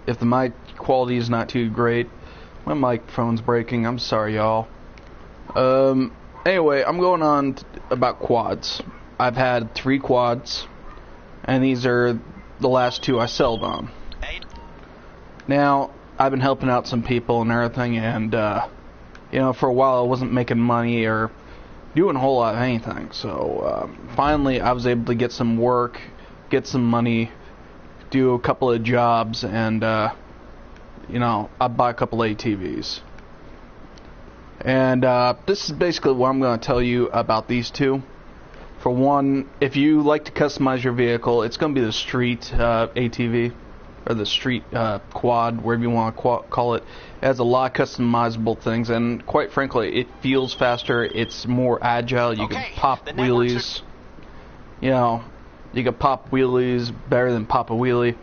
if the mic quality is not too great, my microphone's breaking. I'm sorry, y'all. Anyway, I'm going on about quads. I've had 3 quads, and these are the last 2 I sold on. Now, I've been helping out some people and everything, and, you know, for a while I wasn't making money or doing a whole lot of anything. So, finally I was able to get some work, get some money, do a couple of jobs, and, you know, I buy a couple ATVs. And this is basically what I'm going to tell you about these 2. For one, if you like to customize your vehicle, it's going to be the street ATV, or the street quad, wherever you want to call it. It has a lot of customizable things, and quite frankly, it feels faster, it's more agile, you can pop wheelies. You know, you can pop wheelies better than pop a wheelie.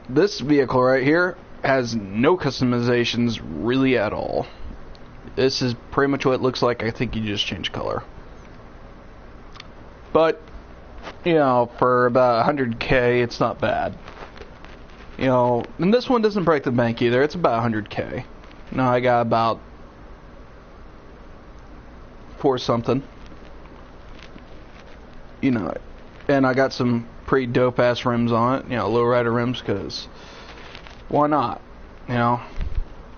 This vehicle right here has no customizations really at all. This is pretty much what it looks like. I think you just change color. But, you know, for about 100K, it's not bad. You know, and this one doesn't break the bank either. It's about 100K. Now I got about 4 something. You know, and I got some pretty dope ass rims on it. You know, lowrider rims, because why not? You know,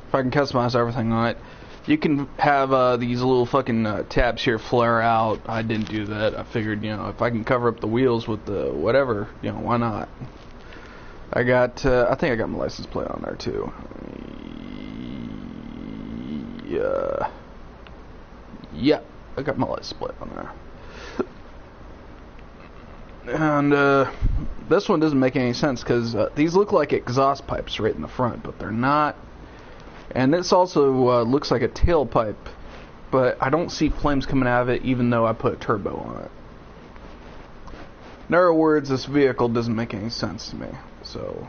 if I can customize everything on it. You can have these little fucking tabs here flare out. I didn't do that. I figured, you know, if I can cover up the wheels with the whatever, you know, why not? I got, I think I got my license plate on there too. Yeah, I got my license plate on there. And this one doesn't make any sense because these look like exhaust pipes right in the front, but they're not. And this also looks like a tailpipe, but I don't see flames coming out of it even though I put a turbo on it. In other words, this vehicle doesn't make any sense to me. So,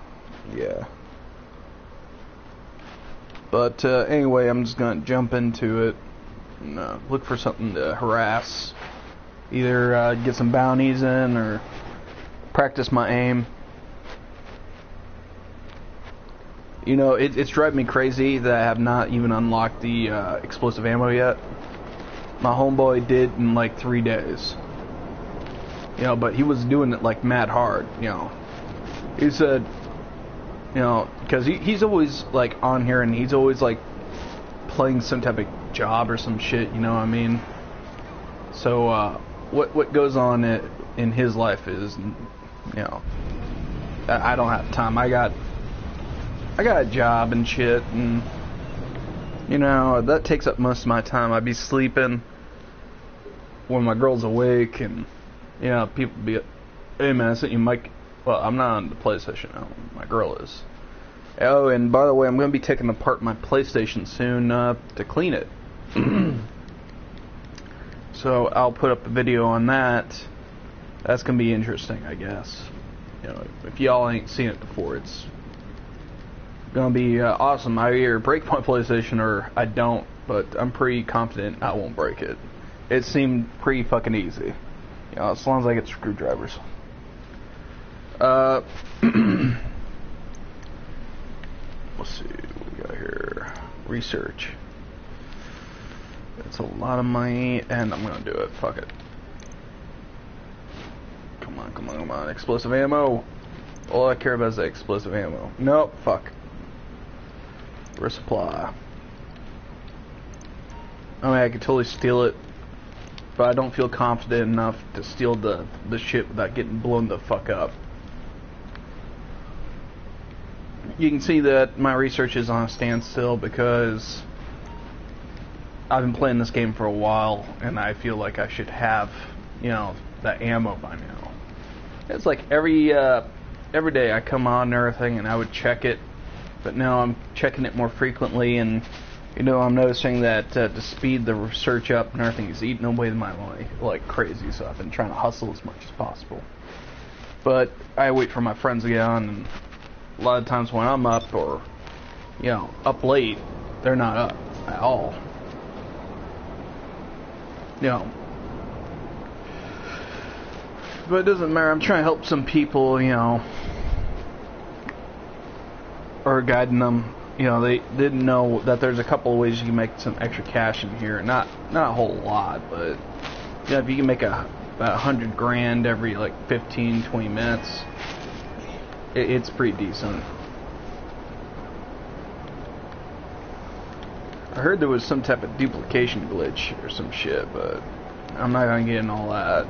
yeah. But anyway, I'm just going to jump into it and look for something to harass. Either get some bounties in or practice my aim. You know, it's driving me crazy that I have not even unlocked the explosive ammo yet. My homeboy did in like 3 days. You know, but he was doing it like mad hard, you know. He said, you know, because he's always like on here and he's always like playing some type of job or some shit, you know what I mean? So, what goes on in his life is, you know, I don't have time. I got a job and shit, and, you know, that takes up most of my time. I'd be sleeping when my girl's awake, and, you know, people be, hey man, I sent you Mike. Well, I'm not on the PlayStation now. My girl is. Oh, and by the way, I'm going to be taking apart my PlayStation soon to clean it. So I'll put up a video on that. That's going to be interesting, I guess. You know, if y'all ain't seen it before, it's gonna be awesome. I either break my PlayStation or I don't, but I'm pretty confident I won't break it. It seemed pretty fucking easy, you know, as long as I get screwdrivers. Let's see what we got here. Research. It's a lot of money, and I'm gonna do it. Fuck it. Come on, come on, come on. Explosive ammo. All I care about is the explosive ammo. Nope, fuck. Resupply. I mean, I could totally steal it, but I don't feel confident enough to steal the shit without getting blown the fuck up. You can see that my research is on a standstill because I've been playing this game for a while, and I feel like I should have, you know, that ammo by now. It's like every day I come on and everything, and I would check it. But now I'm checking it more frequently, and, you know, I'm noticing that to speed the research up and everything is eating away my money like crazy, so I've been trying to hustle as much as possible. But I wait for my friends to get on, and a lot of times when I'm up or, you know, up late, they're not up at all. You know. But it doesn't matter, I'm trying to help some people, you know. or guiding them. You know, they didn't know that there's a couple of ways you can make some extra cash in here. Not a whole lot, but you know, if you can make about 100 grand every like 15, 20 minutes, it's pretty decent. I heard there was some type of duplication glitch or some shit, but I'm not gonna get into all that.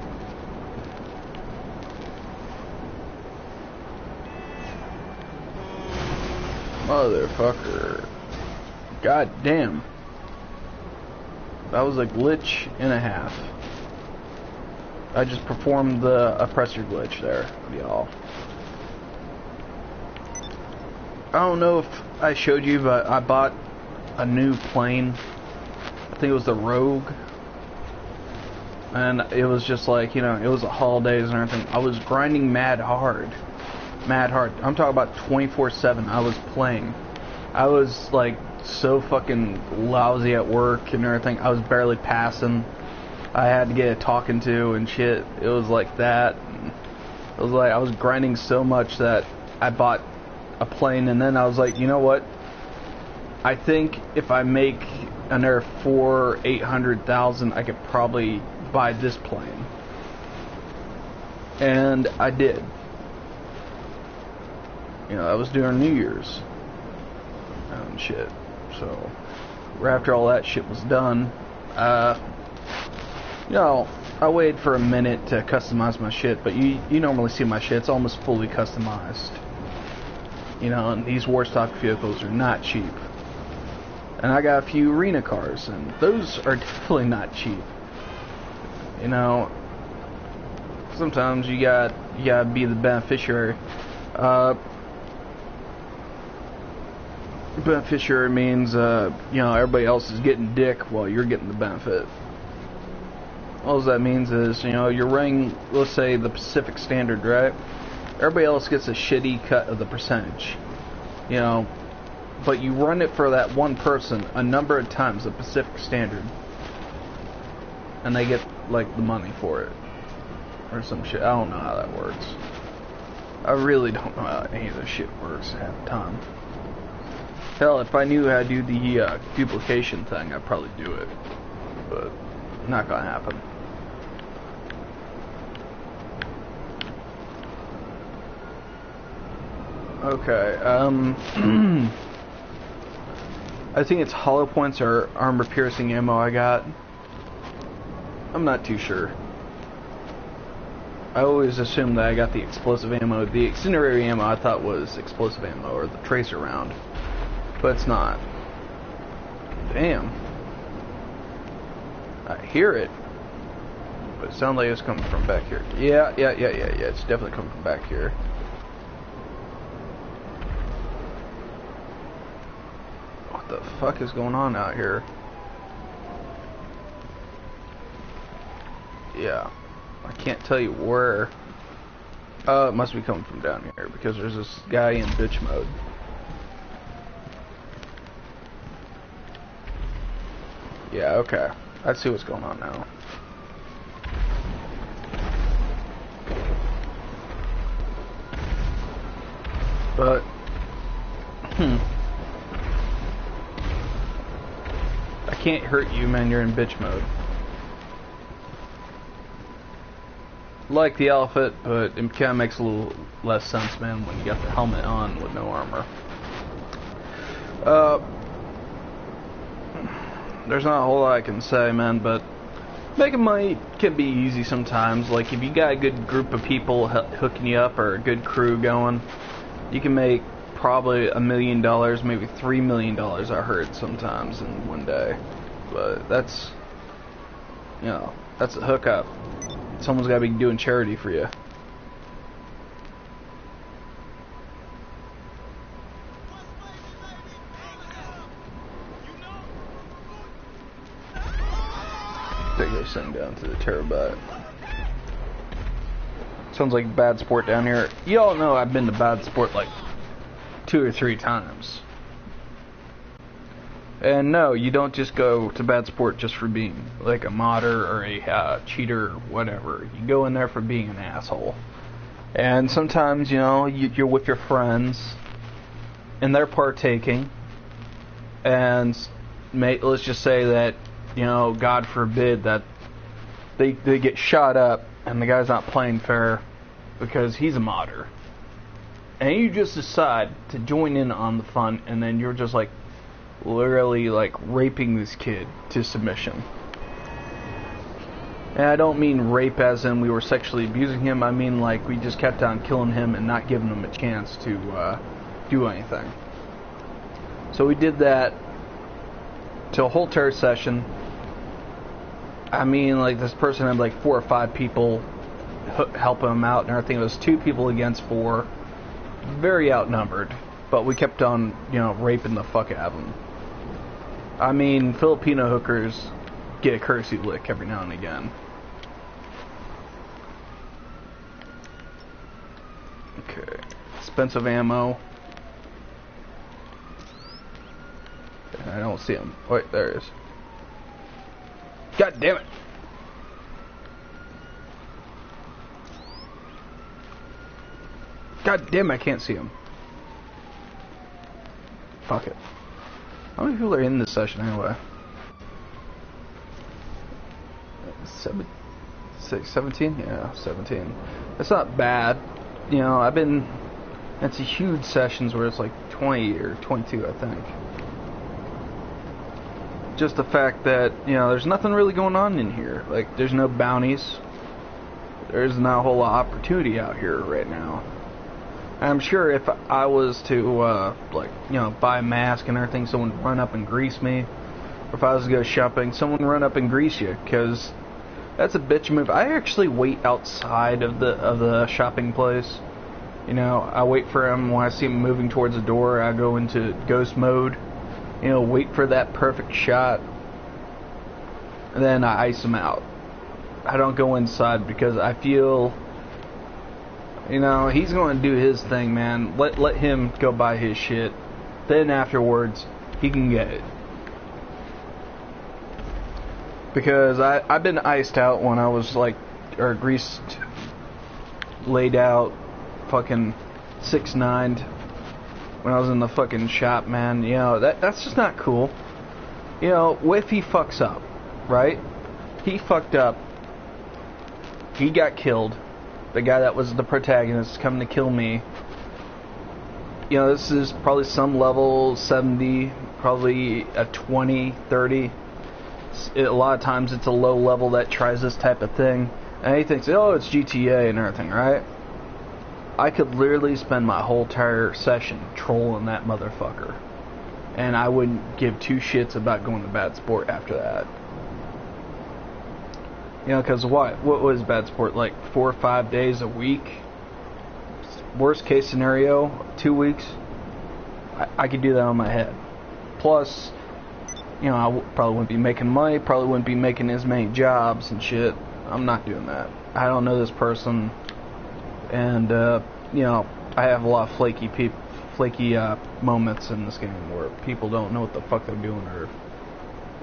Motherfucker. God damn. That was a glitch and a half. I just performed the oppressor glitch there, y'all. I don't know if I showed you, but I bought a new plane. I think it was the Rogue. And it was just like, you know, it was the holidays and everything. I was grinding mad hard. I'm talking about 24/7. I was playing. I was like so fucking lousy at work and everything. I was barely passing. I had to get a talking to and shit. It was like that. It was like I was grinding so much that I bought a plane, and then I was like, you know what? I think if I make another 800,000, I could probably buy this plane. And I did. You know, I was doing New Year's and shit. So, right after all that shit was done, you know, I waited for a minute to customize my shit, but you normally see my shit, it's almost fully customized. You know, and these Warstock vehicles are not cheap. And I got a few arena cars, and those are definitely not cheap. You know, sometimes you gotta be the beneficiary. Beneficiary means, you know, everybody else is getting dick while you're getting the benefit. All that means is, you know, you're running, let's say, the Pacific Standard, right? Everybody else gets a shitty cut of the percentage, you know, but you run it for that one person a number of times, the Pacific Standard, and they get, like, the money for it, or some shit. I don't know how that works. I really don't know how any of this shit works half the time. Hell, if I knew how to do the duplication thing, I'd probably do it, but not gonna happen. Okay, I think it's hollow points or armor piercing ammo I got. I'm not too sure. I always assumed that I got the explosive ammo. The incendiary ammo I thought was explosive ammo, or the tracer round. But it's not. Damn. I hear it. But it sounds like it's coming from back here. Yeah, it's definitely coming from back here. What the fuck is going on out here? Yeah. I can't tell you where. It must be coming from down here, because there's this guy in bitch mode. Yeah, okay. I see what's going on now. But, I can't hurt you, man. You're in bitch mode. Like the elephant, but it kind of makes a little less sense, man, when you got the helmet on with no armor. There's not a whole lot I can say, man, but making money can be easy sometimes. Like, if you got a good group of people hooking you up, or a good crew going, you can make probably $1 million, maybe $3 million, I heard, sometimes in one day. But that's, you know, that's a hookup. Someone's got to be doing charity for you. Take this thing down to the terabyte. Sounds like Bad Sport down here. Y'all know I've been to Bad Sport like 2 or 3 times. And no, you don't just go to Bad Sport just for being like a modder or a cheater or whatever. You go in there for being an asshole. And sometimes, you know, you're with your friends, and they're partaking, and let's just say that, you know, God forbid that they get shot up and the guy's not playing fair because he's a modder, and you just decide to join in on the fun, and then you're just like literally like raping this kid to submission. And I don't mean rape as in we were sexually abusing him. I mean like we just kept on killing him and not giving him a chance to do anything. So we did that to a whole entire session. I mean, like, this person had like 4 or 5 people helping him out and everything. It was 2 people against 4. Very outnumbered. But we kept on, you know, raping the fuck out of him. I mean, Filipino hookers get a courtesy lick every now and again. Okay. Expensive ammo. I don't see him. Wait, there he is. God damn it! God damn it, I can't see him. Fuck it. How many people are in this session anyway? 17? Yeah, 17. It's not bad. You know, it's a huge sessions where it's like 20 or 22, I think. Just the fact that, you know, there's nothing really going on in here. Like, there's no bounties. There's not a whole lot of opportunity out here right now. I'm sure if I was to, like, you know, buy a mask and everything, someone would run up and grease me. Or if I was to go shopping, someone would run up and grease you, because that's a bitch move. I actually wait outside of the shopping place. You know, I wait for him. When I see him moving towards the door, I go into ghost mode. You know, wait for that perfect shot, and then I ice him out. I don't go inside because I feel, you know, he's going to do his thing, man. Let him go buy his shit. Then afterwards, he can get it. Because I've been iced out when I was like, or greased, laid out, fucking 6'9", when I was in the fucking shop, man. You know, that's just not cool. You know, what if he fucks up, right? He fucked up. He got killed. The guy that was the protagonist is coming to kill me. You know, this is probably some level 70, probably a 20, 30. A lot of times it's a low level that tries this type of thing. And he thinks, oh, it's GTA and everything, right? I could literally spend my whole entire session trolling that motherfucker. And I wouldn't give 2 shits about going to bad sport after that. You know, because what was bad sport? Like 4 or 5 days a week? Worst case scenario, 2 weeks? I could do that on my head. Plus, you know, I probably wouldn't be making money, probably wouldn't be making as many jobs and shit. I'm not doing that. I don't know this person. And, you know, I have a lot of flaky moments in this game where people don't know what the fuck they're doing, or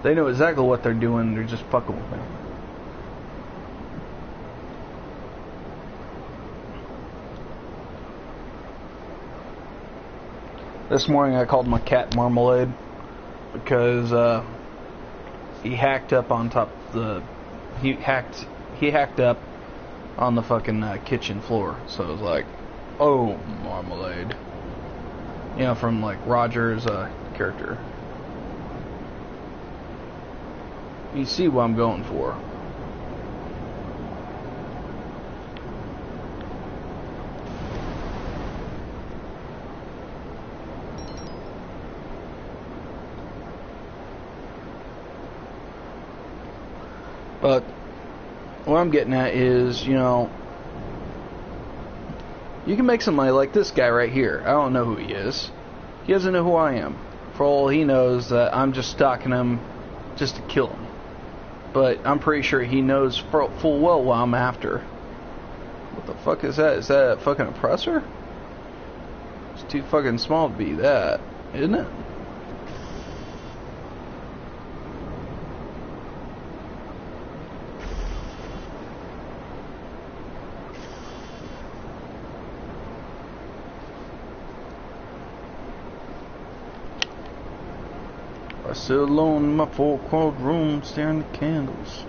they know exactly what they're doing, they're just fucking with me. This morning I called my cat Marmalade because he hacked up on top of the... He hacked up on the fucking kitchen floor, so it was like, oh, Marmalade. You know, from like Roger's character. You see what I'm going for. But what I'm getting at is, you know, you can make some money like this guy right here. I don't know who he is. He doesn't know who I am. For all he knows that I'm just stalking him just to kill him. But I'm pretty sure he knows full well what I'm after. What the fuck is that? Is that a fucking oppressor? It's too fucking small to be that, isn't it? sit alone in my 4-quad room, staring at the candles.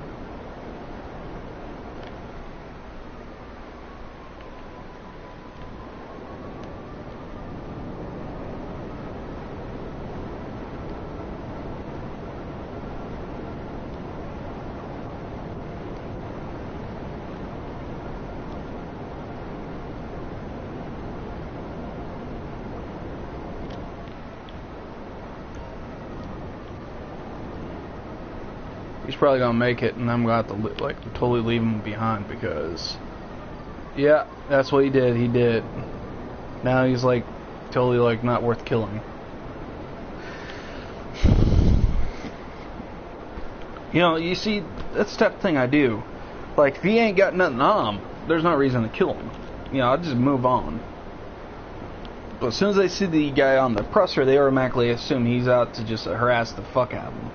He's probably gonna make it, and I'm gonna have to like totally leave him behind because, yeah, that's what he did. He did. Now he's like totally like not worth killing. You know, you see, that's the type of thing I do. Like, if he ain't got nothing on him, there's no reason to kill him. You know, I'll just move on. But as soon as they see the guy on the oppressor, they automatically assume he's out to just harass the fuck out of him.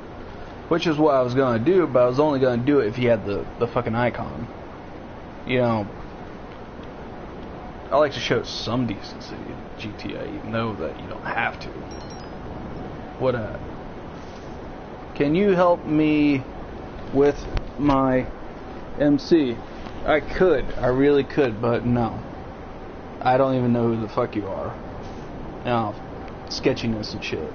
Which is what I was going to do, but I was only going to do it if he had the fucking icon. You know, I like to show some decency in GTA, even though that you don't have to. What can you help me with my MC? I could. I really could, but no. I don't even know who the fuck you are. No, sketchiness and shit.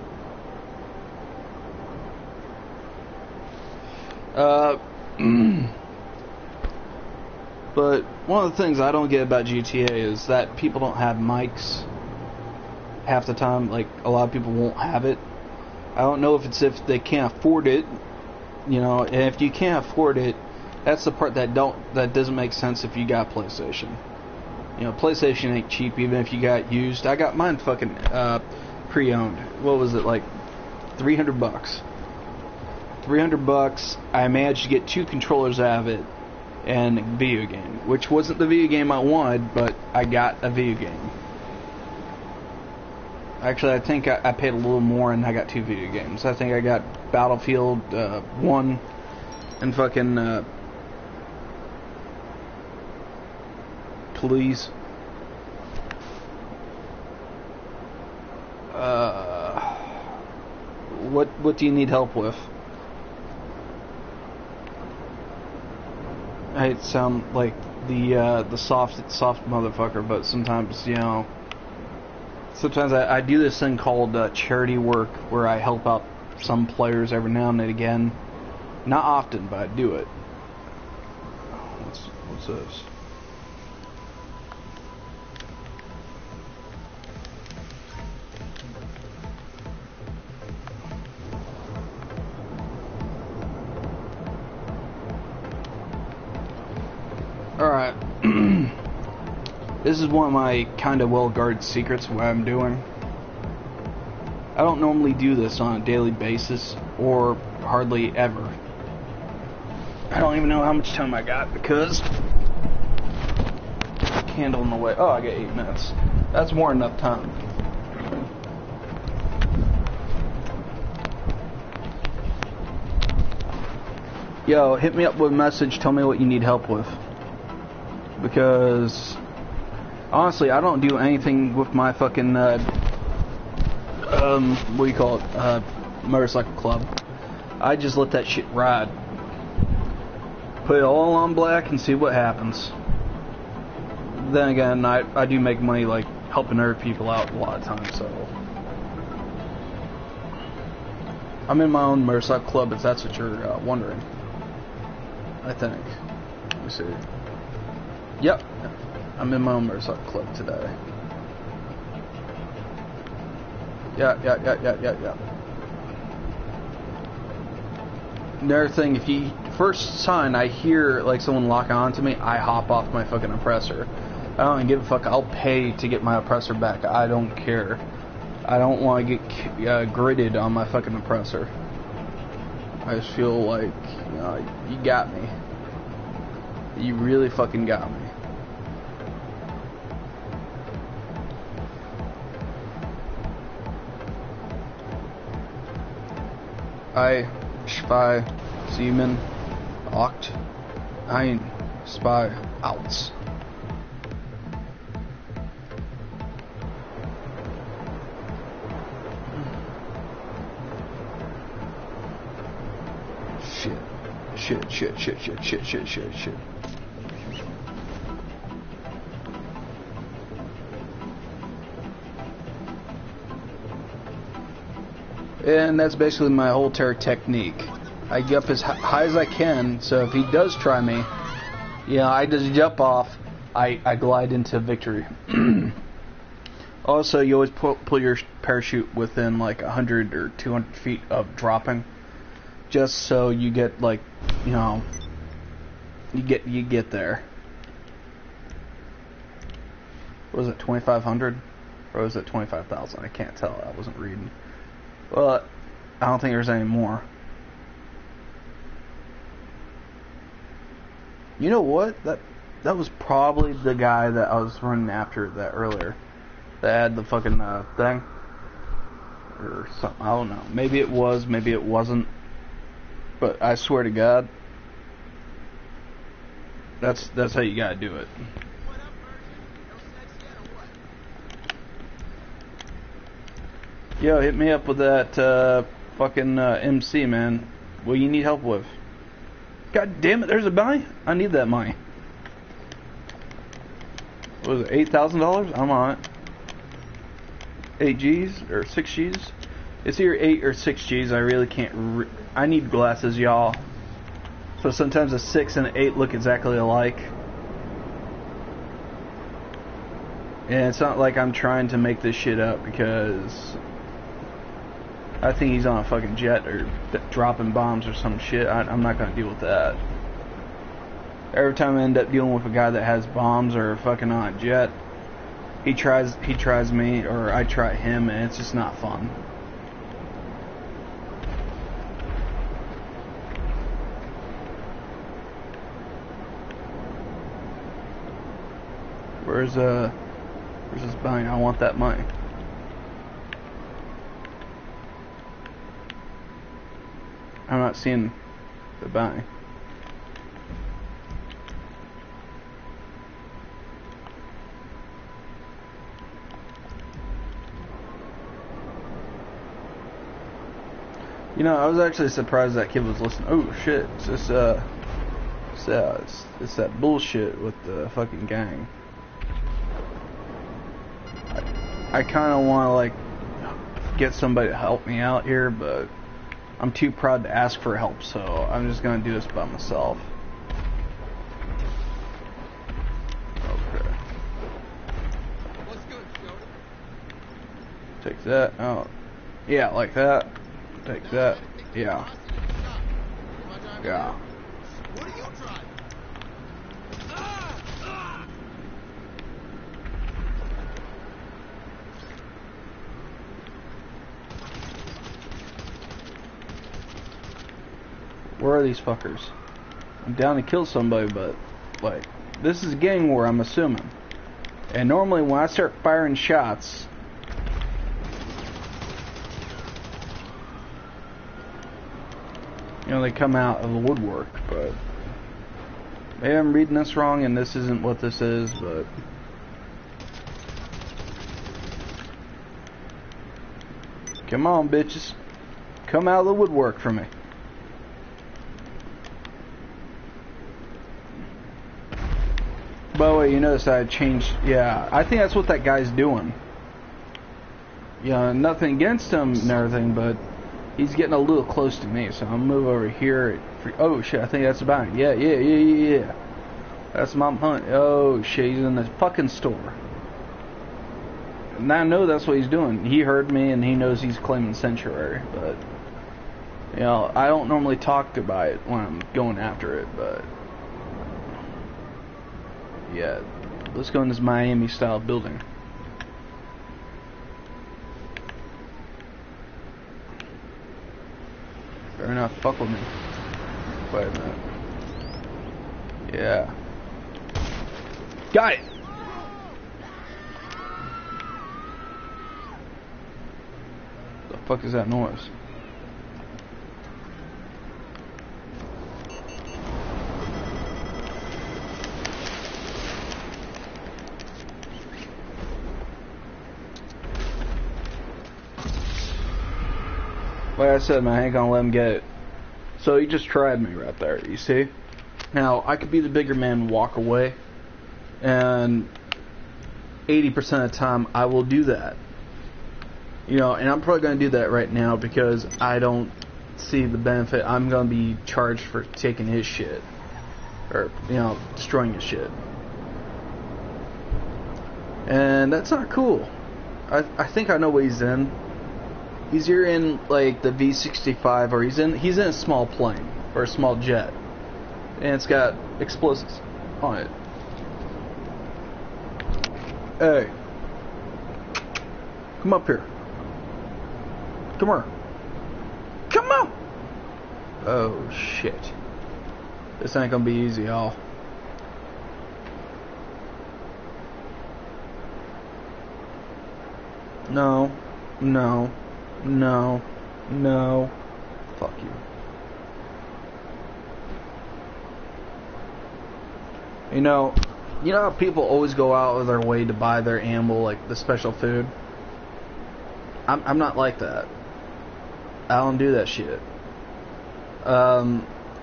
But one of the things I don't get about GTA is that people don't have mics half the time. Like, a lot of people won't have it. I don't know if it's if they can't afford it, you know, and if you can't afford it, that's the part that doesn't make sense if you got PlayStation. You know, PlayStation ain't cheap even if you got used. I got mine fucking pre-owned. What was it, like $300? $300. I managed to get 2 controllers out of it and a video game, which wasn't the video game I wanted, but I got a video game. Actually, I think I paid a little more and I got 2 video games. I think I got Battlefield 1 and fucking Please. What do you need help with? I hate to sound like the soft motherfucker, but sometimes, you know, sometimes I do this thing called charity work where I help out some players every now and again. Not often, but I do it. What's this? Alright. This is one of my kind of well-guarded secrets, what I'm doing. I don't normally do this on a daily basis, or hardly ever. I don't even know how much time I got, because... Candle in the way. Oh, I got 8 minutes. That's more than enough time. Yo, hit me up with a message, tell me what you need help with. Because honestly, I don't do anything with my fucking what do you call it, motorcycle club. I just let that shit ride, put it all on black and see what happens. Then again, I do make money like helping other people out a lot of times, so I'm in my own motorcycle club if that's what you're wondering. I think. Let me see. Yep, I'm in my own motorcycle club today. Yeah. Another thing, if you first sign, I hear like someone lock on to me, I hop off my fucking oppressor. I don't even give a fuck. I'll pay to get my oppressor back. I don't care. I don't want to get gridded on my fucking oppressor. I just feel like, you know, you got me. You really fucking got me. I spy Zeman Oct Ein Spy Outs. shit. Shit, shit, shit, shit, shit, shit, shit, shit. And that's basically my whole terror technique. I get up as high as I can, so if he does try me, you know, I just jump off, I glide into victory. Also, you always pull your parachute within like 100 or 200 feet of dropping, just so you get like, you know, you get there. What was it, 2,500? Or was it 25,000? I can't tell. I wasn't reading. Well, I don't think there's any more. You know what? That was probably the guy that I was running after that earlier. That had the fucking thing. Or something. I don't know. Maybe it was, maybe it wasn't. But I swear to God, that's how you gotta do it. Yo, hit me up with that fucking MC, man. What you need help with? God damn it, there's a money. I need that money. What was it, $8,000? I'm on it. 8 G's or 6 G's? It's either 8 or 6 G's. I really can't. I need glasses, y'all. So sometimes a 6 and an 8 look exactly alike. And it's not like I'm trying to make this shit up, because I think he's on a fucking jet or dropping bombs or some shit. I'm not gonna deal with that. Every time I end up dealing with a guy that has bombs or fucking on a jet, he tries me or I try him, and it's just not fun. Where's this bounty? I want that money. I'm not seeing the bounty. You know, I was actually surprised that kid was listening. Oh shit! It's that bullshit with the fucking gang. I kind of want to like get somebody to help me out here, but I'm too proud to ask for help, so I'm just gonna do this by myself. Okay. What's good, Jody? Take that. Oh, yeah, like that. Take that. Yeah. Yeah. What are you driving? Where are these fuckers? I'm down to kill somebody, but like, this is gang war, I'm assuming. And normally when I start firing shots, you know, they come out of the woodwork, but maybe I'm reading this wrong and this isn't what this is, but come on, bitches. Come out of the woodwork for me. By the way, you notice I changed, yeah, I think that's what that guy's doing. Yeah, nothing against him and everything, but he's getting a little close to me, so I'll move over here. Oh shit, I think that's about it. Yeah. That's my hunt. Oh shit, he's in the fucking store. And I know that's what he's doing. He heard me and he knows he's claiming sanctuary, but you know, I don't normally talk about it when I'm going after it, but yeah, let's go in this Miami style building. Better not fuck with me. Wait a minute. Yeah. Got it! The fuck is that noise? Like I said, man, I ain't gonna let him get it. So he just tried me right there, you see? Now, I could be the bigger man and walk away, and 80% of the time, I will do that. You know, and I'm probably going to do that right now because I don't see the benefit. I'm going to be charged for taking his shit. Or, you know, destroying his shit. And that's not cool. I think I know what he's in. He's either in, like, the V-65, or he's in a small plane, or a small jet. And it's got explosives on it. Hey. Come up here. Come here. Come on! Oh, shit. This ain't gonna be easy, y'all. No. No. No. No. Fuck you. You know how people always go out of their way to buy their ammo, like the special food? I'm not like that. I don't do that shit. As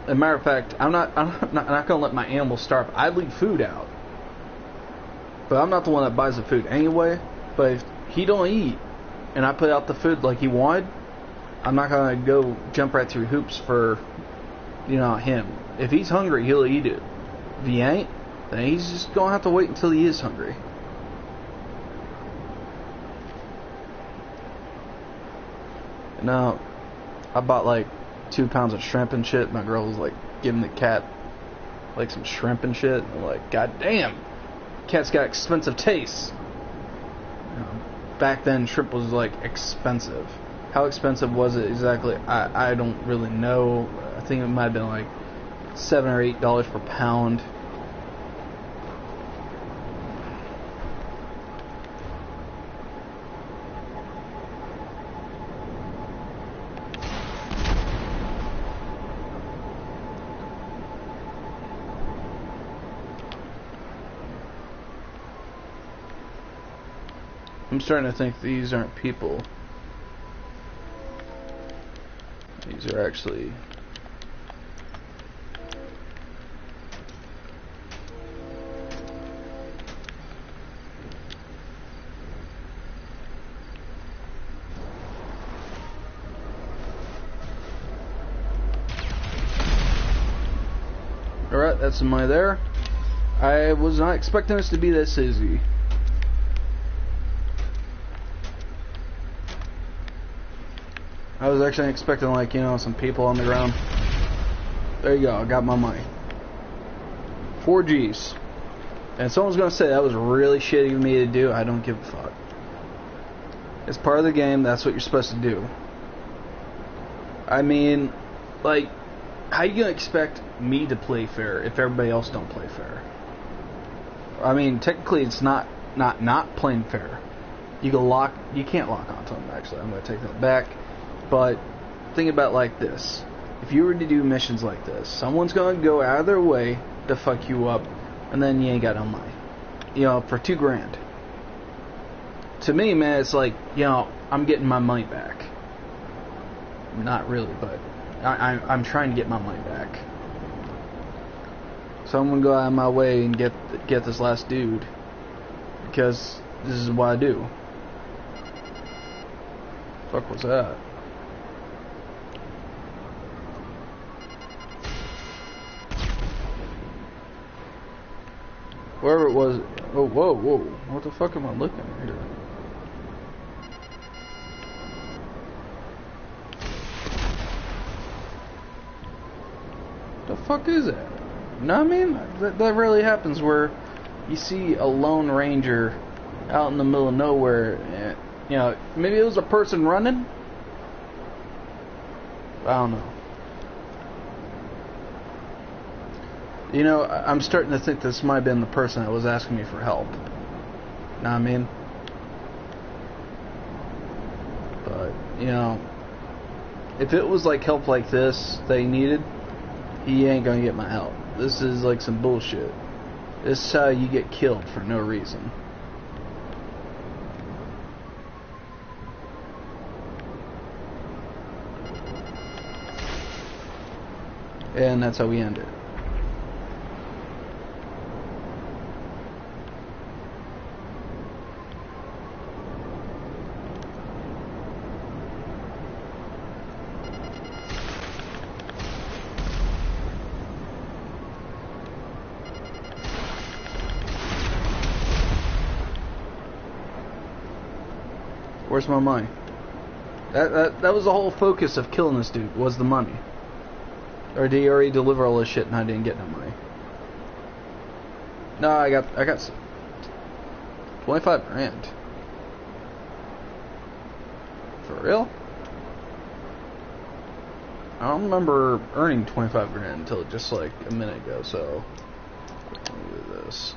a matter of fact, I'm not gonna let my animals starve. I leave food out. But I'm not the one that buys the food anyway. But if he don't eat, and I put out the food like he wanted, I'm not gonna go jump right through hoops for, you know, him. If he's hungry, he'll eat it. If he ain't, then he's just gonna have to wait until he is hungry. Now, I bought like 2 pounds of shrimp and shit. My girl was like giving the cat like some shrimp and shit. I'm like, God damn, cat's got expensive tastes. You know, back then, shrimp was like expensive. How expensive was it exactly? I don't really know. I think it might have been like $7 or $8 per pound. I'm starting to think these aren't people. These are actually... Alright, that's some money there. I was not expecting this to be this easy. I was actually expecting, like, you know, some people on the ground. There you go, I got my money. 4 G's. And someone's gonna say that was really shitty of me to do. I don't give a fuck. It's part of the game, that's what you're supposed to do. I mean, like, how you gonna expect me to play fair if everybody else don't play fair? I mean, technically it's not playing fair. You can't lock onto them, actually. I'm gonna take that back. But think about it like this. If you were to do missions like this, someone's going to go out of their way to fuck you up, and then you ain't got no money. You know, for $2 grand. To me, man, it's like, you know, I'm getting my money back. Not really, but I'm trying to get my money back. So I'm going to go out of my way and get this last dude. Because this is what I do. Fuck was that? Wherever it was. Oh, whoa, whoa. What the fuck am I looking at here? The fuck is that? You know what I mean? That really happens where you see a lone ranger out in the middle of nowhere. And, you know, maybe it was a person running? I don't know. You know, I'm starting to think this might have been the person that was asking me for help. Know what I mean? But, you know, if it was like help like this they needed, he ain't gonna get my help. This is like some bullshit. This is how you get killed for no reason. And that's how we end it. Where's my money? That was the whole focus of killing this dude, was the money. Or did he already deliver all this shit and I didn't get no money? No, I got 25 grand. For real? I don't remember earning 25 grand until just like a minute ago, so let me do this.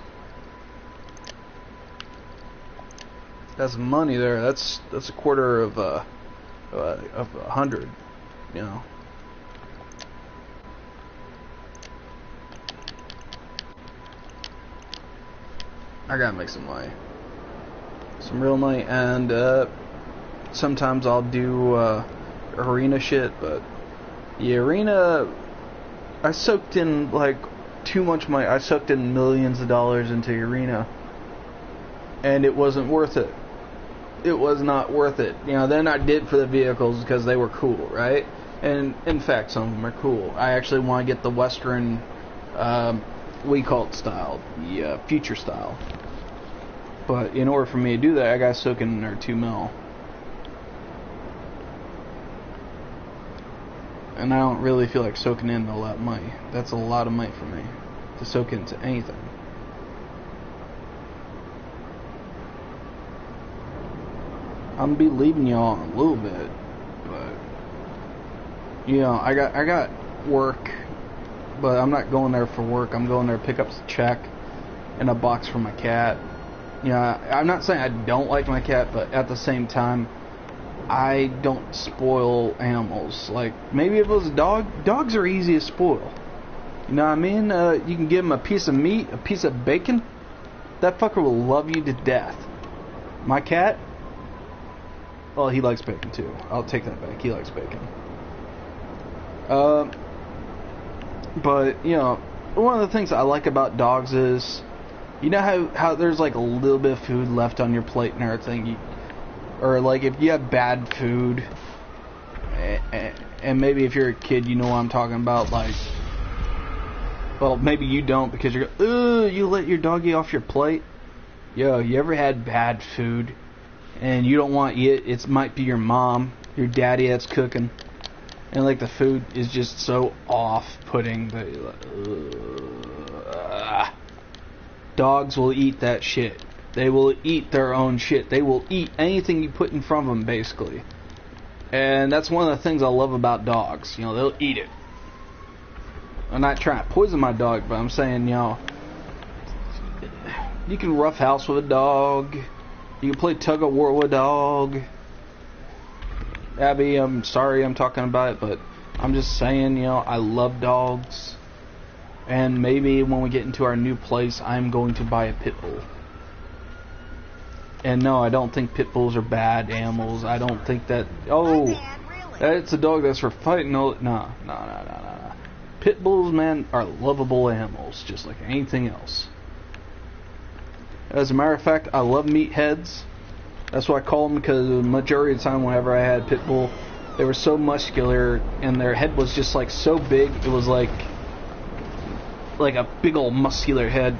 That's money there. That's a quarter of 100, you know. I gotta make some money, some real money, and sometimes I'll do arena shit. But the arena, I soaked in like too much money. I sucked in millions of dollars into the arena, and it wasn't worth it. It was not worth it. You know, then I did for the vehicles because they were cool, right? And in fact, some of them are cool. I actually want to get the Western, we call it style, the future style. But in order for me to do that, I gotta soak in there $2 mil. And I don't really feel like soaking in a lot of money. That's a lot of money for me to soak into anything. I'm gonna be leaving y'all in a little bit, but you know, I got work, but I'm not going there for work. I'm going there to pick up a check and a box for my cat. You know, I'm not saying I don't like my cat, but at the same time, I don't spoil animals. Like, maybe if it was a dog, dogs are easy to spoil. You know what I mean? You can give him a piece of meat, a piece of bacon, that fucker will love you to death. My cat, well, he likes bacon too. I'll take that back. He likes bacon. But, you know, one of the things I like about dogs is, you know how there's like a little bit of food left on your plate and everything? Or like if you have bad food, and maybe if you're a kid, you know what I'm talking about, like, well, maybe you don't because you're, you let your doggy off your plate? Yo, you ever had bad food? And you don't want it, it might be your mom, your daddy that's cooking, and like the food is just so off-putting that you're like, dogs will eat that shit. They will eat their own shit. They will eat anything you put in front of them, basically. And that's one of the things I love about dogs. You know, they'll eat it. I'm not trying to poison my dog, but I'm saying, you know, you can roughhouse with a dog. You can play tug of war with a dog. Abby, I'm sorry I'm talking about it, but I'm just saying, you know, I love dogs. And maybe when we get into our new place, I'm going to buy a pit bull. And no, I don't think pit bulls are bad animals. I don't think that, oh, that's a dog that's for fighting. No. Pit bulls, man, are lovable animals, just like anything else. As a matter of fact, I love meatheads. That's what I call them, because the majority of the time whenever I had pit bull, they were so muscular and their head was just like so big. It was like a big old muscular head.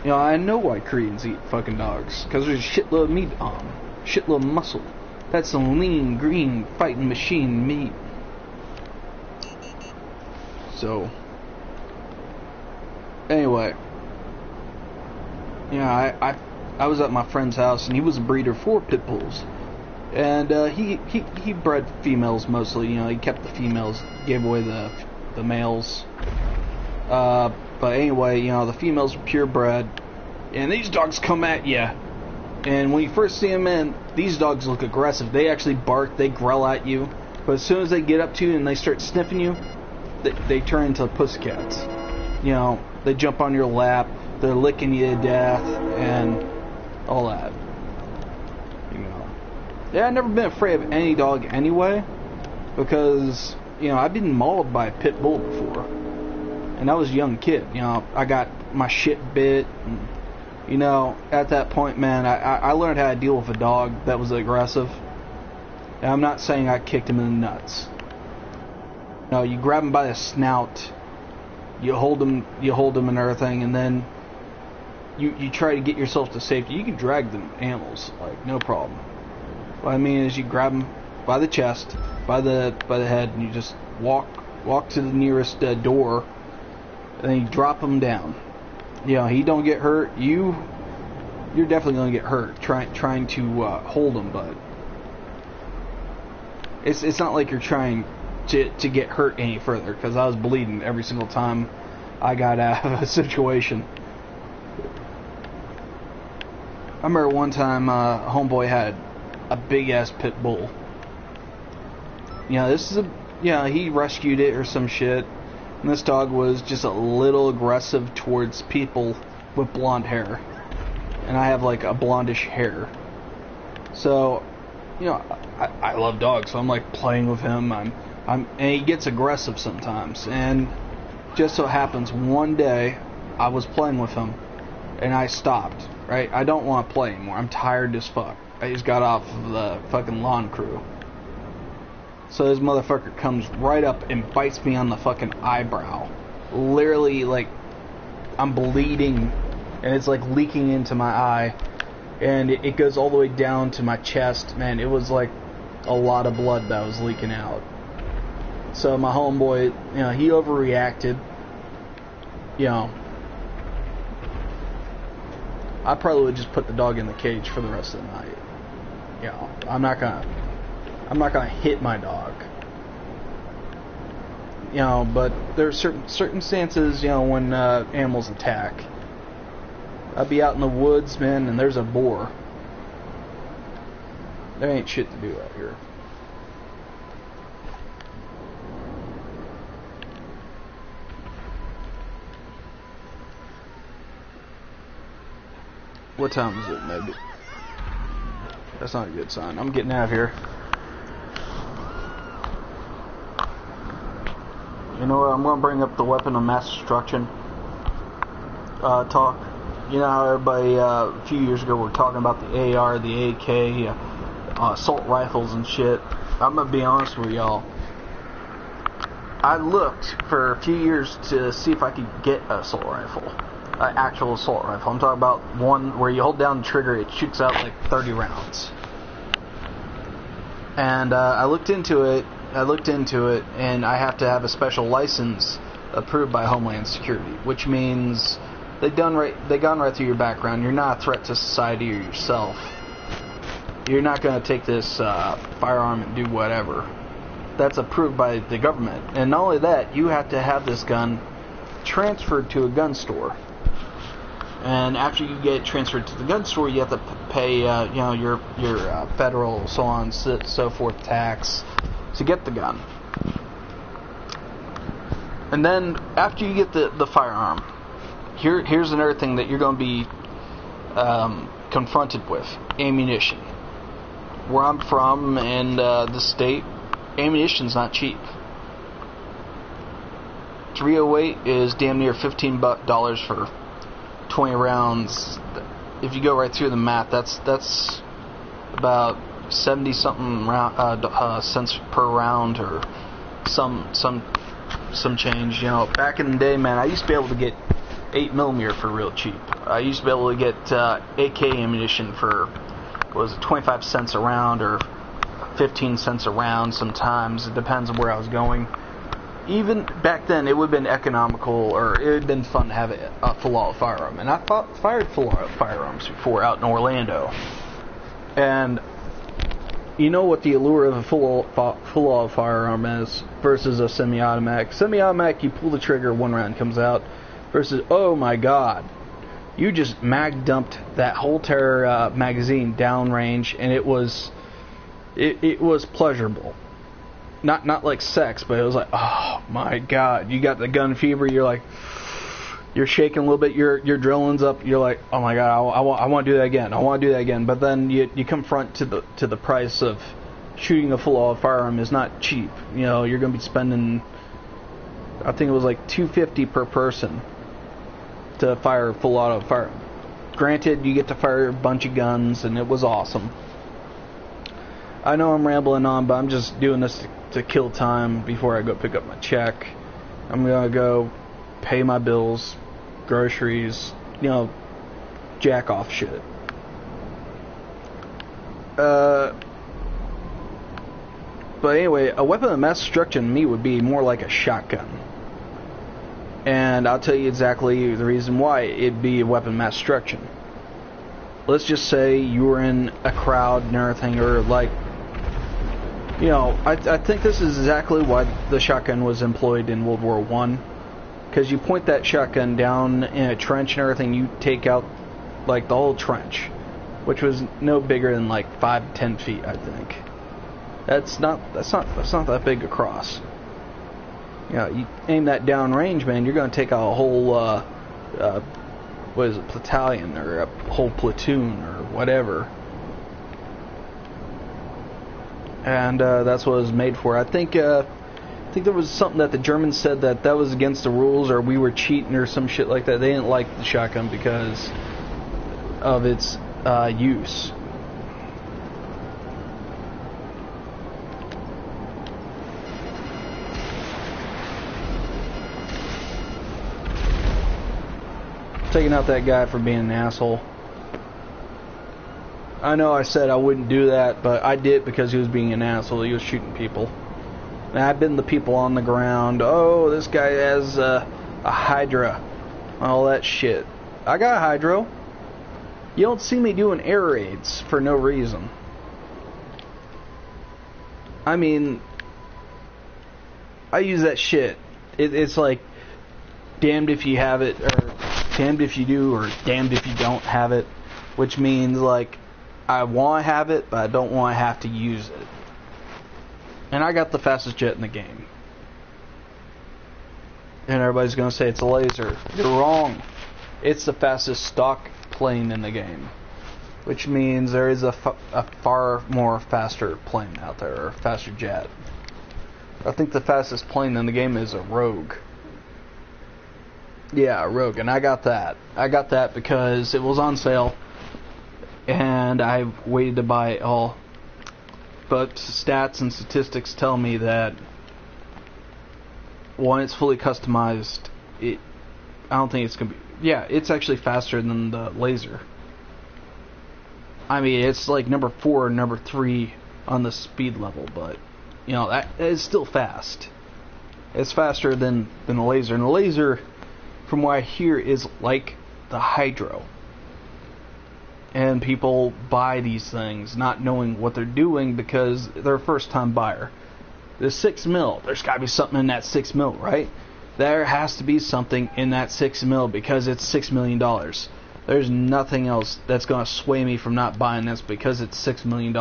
You know, I know why Koreans eat fucking dogs, because there's a shitload of meat on them, shitload of muscle. That's some lean, green, fighting machine meat. So, anyway, yeah, I was at my friend's house, and he was a breeder for pit bulls, and he bred females mostly. You know, he kept the females, gave away the males. But anyway, you know, the females are purebred, and these dogs come at you. And when you first see them, man, these dogs look aggressive. They actually bark, they growl at you. But as soon as they get up to you and they start sniffing you, they turn into pussycats. You know, they jump on your lap, they're licking you to death, and all that. You know. Yeah, I've never been afraid of any dog anyway, because I've been mauled by a pit bull before, and I was a young kid. I got my shit bit. And, at that point, man, I learned how to deal with a dog that was aggressive. And I'm not saying I kicked him in the nuts. You grab him by the snout, you hold him and everything, and then you try to get yourself to safety. You can drag the animals, like, no problem. What I mean is you grab them by the chest, by the head, and you just walk to the nearest door, and then you drop them down. He don't get hurt. You're definitely gonna get hurt trying to hold him, but it's not like you're trying to get hurt any further, because I was bleeding every single time I got out of a situation. I remember one time homeboy had a big ass pit bull. He rescued it or some shit, and this dog was just a little aggressive towards people with blonde hair, and I have like a blondish hair. So, I love dogs, so I'm like playing with him. And he gets aggressive sometimes, and just so happens one day I was playing with him, and I stopped. Right, I don't want to play anymore. I'm tired as fuck. I just got off of the fucking lawn crew. So this motherfucker comes right up and bites me on the fucking eyebrow. Literally, like, I'm bleeding, and it's like leaking into my eye, and it goes all the way down to my chest. Man, it was like a lot of blood that was leaking out. So my homeboy, he overreacted. I probably would just put the dog in the cage for the rest of the night. I'm not gonna hit my dog. But there's certain circumstances, when animals attack. I'd be out in the woods, man, and there's a boar. There ain't shit to do out here. What time is it, maybe? That's not a good sign. I'm getting out of here. You know what? I'm going to bring up the weapon of mass destruction talk. How everybody a few years ago were talking about the AR, the AK, assault rifles and shit. I'm going to be honest with y'all. I looked for a few years to see if I could get an assault rifle. An actual assault rifle. I'm talking about one where you hold down the trigger, it shoots out like 30 rounds. And I looked into it, and I have to have a special license approved by Homeland Security, which means they've gone right through your background. You're not a threat to society or yourself. You're not going to take this firearm and do whatever. That's approved by the government. And not only that, you have to have this gun transferred to a gun store. And after you get transferred to the gun store, you have to pay, your federal, so on, so forth, tax to get the gun. And then after you get the firearm, here's another thing that you're going to be confronted with: ammunition. Where I'm from in the state, ammunition's not cheap. .308 is damn near $15 for 20 rounds. If you go right through the math, that's about 70 something cents per round, or some change. Back in the day, man, I used to be able to get 8mm for real cheap. I used to be able to get AK ammunition for, what was it, 25 cents a round or 15 cents a round. Sometimes it depends on where I was going. Even back then, it would have been economical, or it would have been fun to have a full-auto firearm. And I fired full-auto firearms before out in Orlando. And you know what the allure of a full-auto firearm is versus a semi-automatic. Semi-automatic, you pull the trigger, one round comes out. Versus, oh my god, you just mag-dumped that whole entire magazine downrange, and it was pleasurable. Not like sex, but it was like, oh my god, you got the gun fever. You're shaking a little bit. Your adrenaline's up. You're like, oh my god, I want to do that again. I want to do that again. But then you confront to the price of shooting a full-auto firearm is not cheap. You know, you're going to be spending, I think it was like $250 per person to fire a full-auto firearm. Granted, you get to fire a bunch of guns, and it was awesome. I know I'm rambling on, but I'm just doing this to kill time before I go pick up my check. I'm going to go pay my bills, groceries, you know, jack off shit. But anyway, a weapon of mass destruction to me would be more like a shotgun. And I'll tell you exactly the reason why it'd be a weapon of mass destruction. Let's just say you were in a crowd and everything, or like, you know, I think this is exactly why the shotgun was employed in World War I. Because you point that shotgun down in a trench and everything, you take out like the whole trench, which was no bigger than like 5 to 10 feet, I think. That's not that big across. You know, you aim that down range, man, you're going to take out a whole, what is it, battalion, or a whole platoon, or whatever. And that's what it was made for. I think there was something that the Germans said that was against the rules, or we were cheating, or some shit like that. They didn't like the shotgun because of its use. Taking out that guy for being an asshole. I know I said I wouldn't do that, but I did because he was being an asshole. He was shooting people. And I've been the people on the ground. Oh, this guy has a Hydra. All that shit. I got a Hydro. You don't see me doing air raids for no reason. I mean, I use that shit. It's like, damned if you have it, or damned if you do, or damned if you don't have it. Which means, like, I want to have it, but I don't want to have to use it. And I got the fastest jet in the game. And everybody's going to say it's a laser. You're wrong. It's the fastest stock plane in the game. Which means there is a far more faster plane out there, or faster jet. I think the fastest plane in the game is a Rogue. Yeah, a Rogue, and I got that. I got that because it was on sale, and I waited to buy it all. But stats and statistics tell me that when it's fully customized, I don't think it's gonna be. Yeah, it's actually faster than the laser. I mean, it's like number 4 or number 3 on the speed level, but you know that is still fast. It's faster than the laser, and the laser, from what I hear, is like the Hydro. And people buy these things not knowing what they're doing because they're a first-time buyer. The 6mm, there's got to be something in that 6mm, right? There has to be something in that 6mm because it's $6 million. There's nothing else that's going to sway me from not buying this because it's $6 million.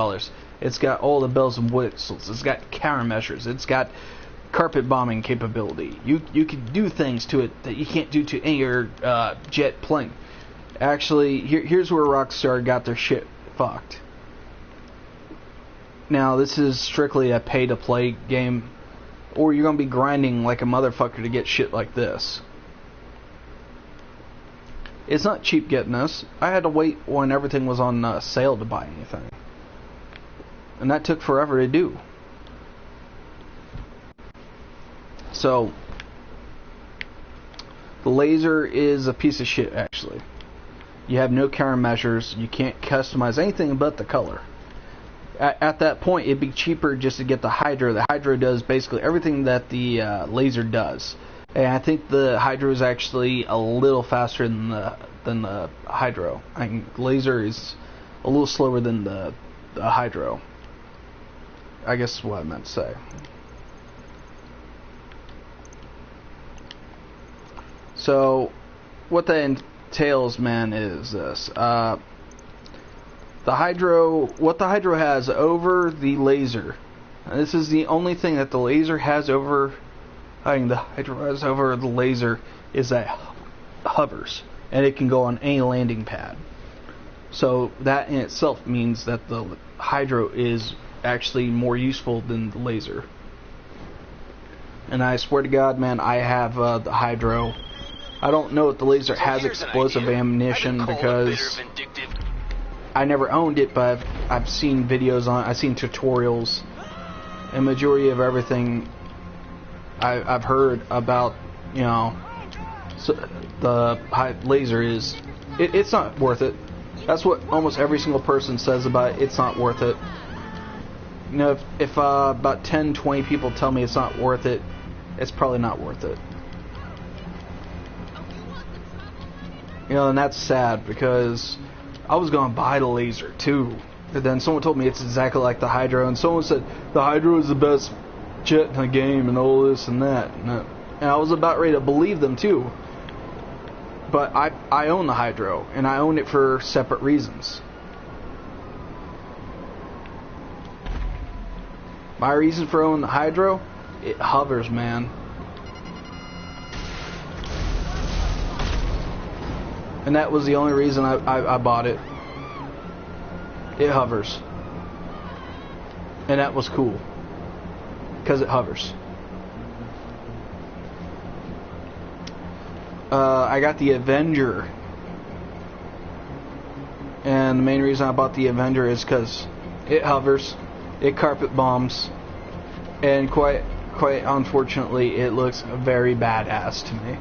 It's got all the bells and whistles. It's got countermeasures. It's got carpet bombing capability. You can do things to it that you can't do to any other jet plane. Actually, here's where Rockstar got their shit fucked. Now, this is strictly a pay-to-play game, or you're going to be grinding like a motherfucker to get shit like this. It's not cheap getting this. I had to wait when everything was on sale to buy anything. And that took forever to do. So, the laser is a piece of shit, actually. You have no countermeasures. You can't customize anything but the color. At that point, it'd be cheaper just to get the Hydra. The Hydra does basically everything that the laser does. And I think the Hydra is actually a little faster than the Hydro. I mean, laser is a little slower than the Hydro. I guess is what I meant to say. So, what that entails, man, is this. What the Hydro has over the laser, and this is the only thing that the laser has over, the Hydro has over the laser, is that it hovers, and it can go on any landing pad. So that in itself means that the Hydro is actually more useful than the laser. And I swear to God, man, I have the hydro. I don't know if the laser has explosive ammunition because I never owned it, but I've seen videos on, I've seen tutorials, and majority of everything I've heard about, you know, so the laser is, it's not worth it. That's what almost every single person says about it. It's not worth it. You know, if about 10, 20 people tell me it's not worth it, it's probably not worth it. You know, and that's sad because I was going to buy the laser too. But then someone told me it's exactly like the hydro, and someone said the hydro is the best jet in the game and all this and that. And I was about ready to believe them too. But I own the hydro, and I own it for separate reasons. My reason for owning the hydro, it hovers, man. And that was the only reason I bought it. It hovers. And that was cool. Because it hovers. I got the Avenger. And the main reason I bought the Avenger is because it hovers. It carpet bombs. And quite unfortunately, it looks very badass to me.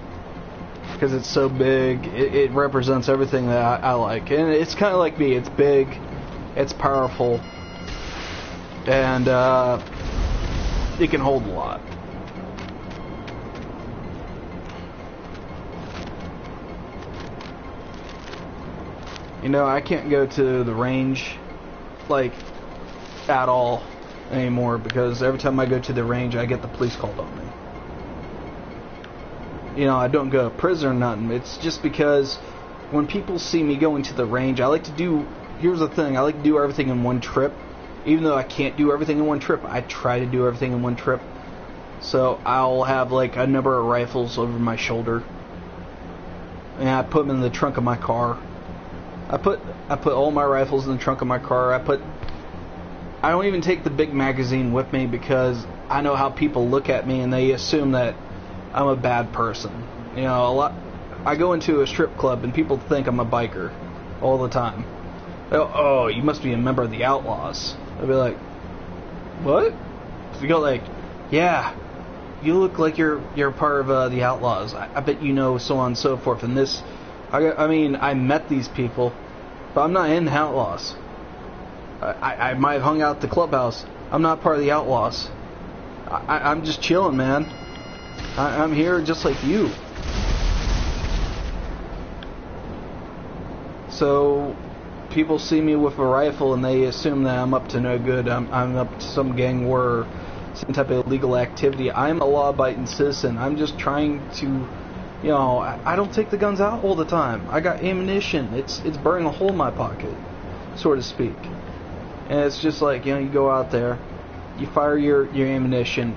Because it's so big, it represents everything that I like. And it's kind of like me, it's big, it's powerful, and it can hold a lot. You know, I can't go to the range, like, at all anymore, because every time I go to the range, I get the police called on me. You know, I don't go to prison or nothing. It's just because when people see me going to the range, I like to do, here's the thing, I like to do everything in one trip. Even though I can't do everything in one trip, I try to do everything in one trip. So I'll have like a number of rifles over my shoulder, and I put them in the trunk of my car. I put all my rifles in the trunk of my car. I don't even take the big magazine with me because I know how people look at me and they assume that I'm a bad person. You know, I go into a strip club and people think I'm a biker all the time. Oh, you must be a member of the Outlaws. I'll be like, what? So you go like, yeah, you look like you're part of the Outlaws. I bet you know so on and so forth. And this, I mean, I met these people, but I'm not in the Outlaws. I might have hung out at the clubhouse. I'm not part of the Outlaws. I'm just chilling, man. I'm here just like you. So people see me with a rifle and they assume that I'm up to no good. I'm up to some gang war, some type of illegal activity. I'm a law-abiding citizen. I'm just trying to, you know, I don't take the guns out all the time. I got ammunition. It's burning a hole in my pocket, so to speak. And it's just like, you know, you go out there, you fire your ammunition,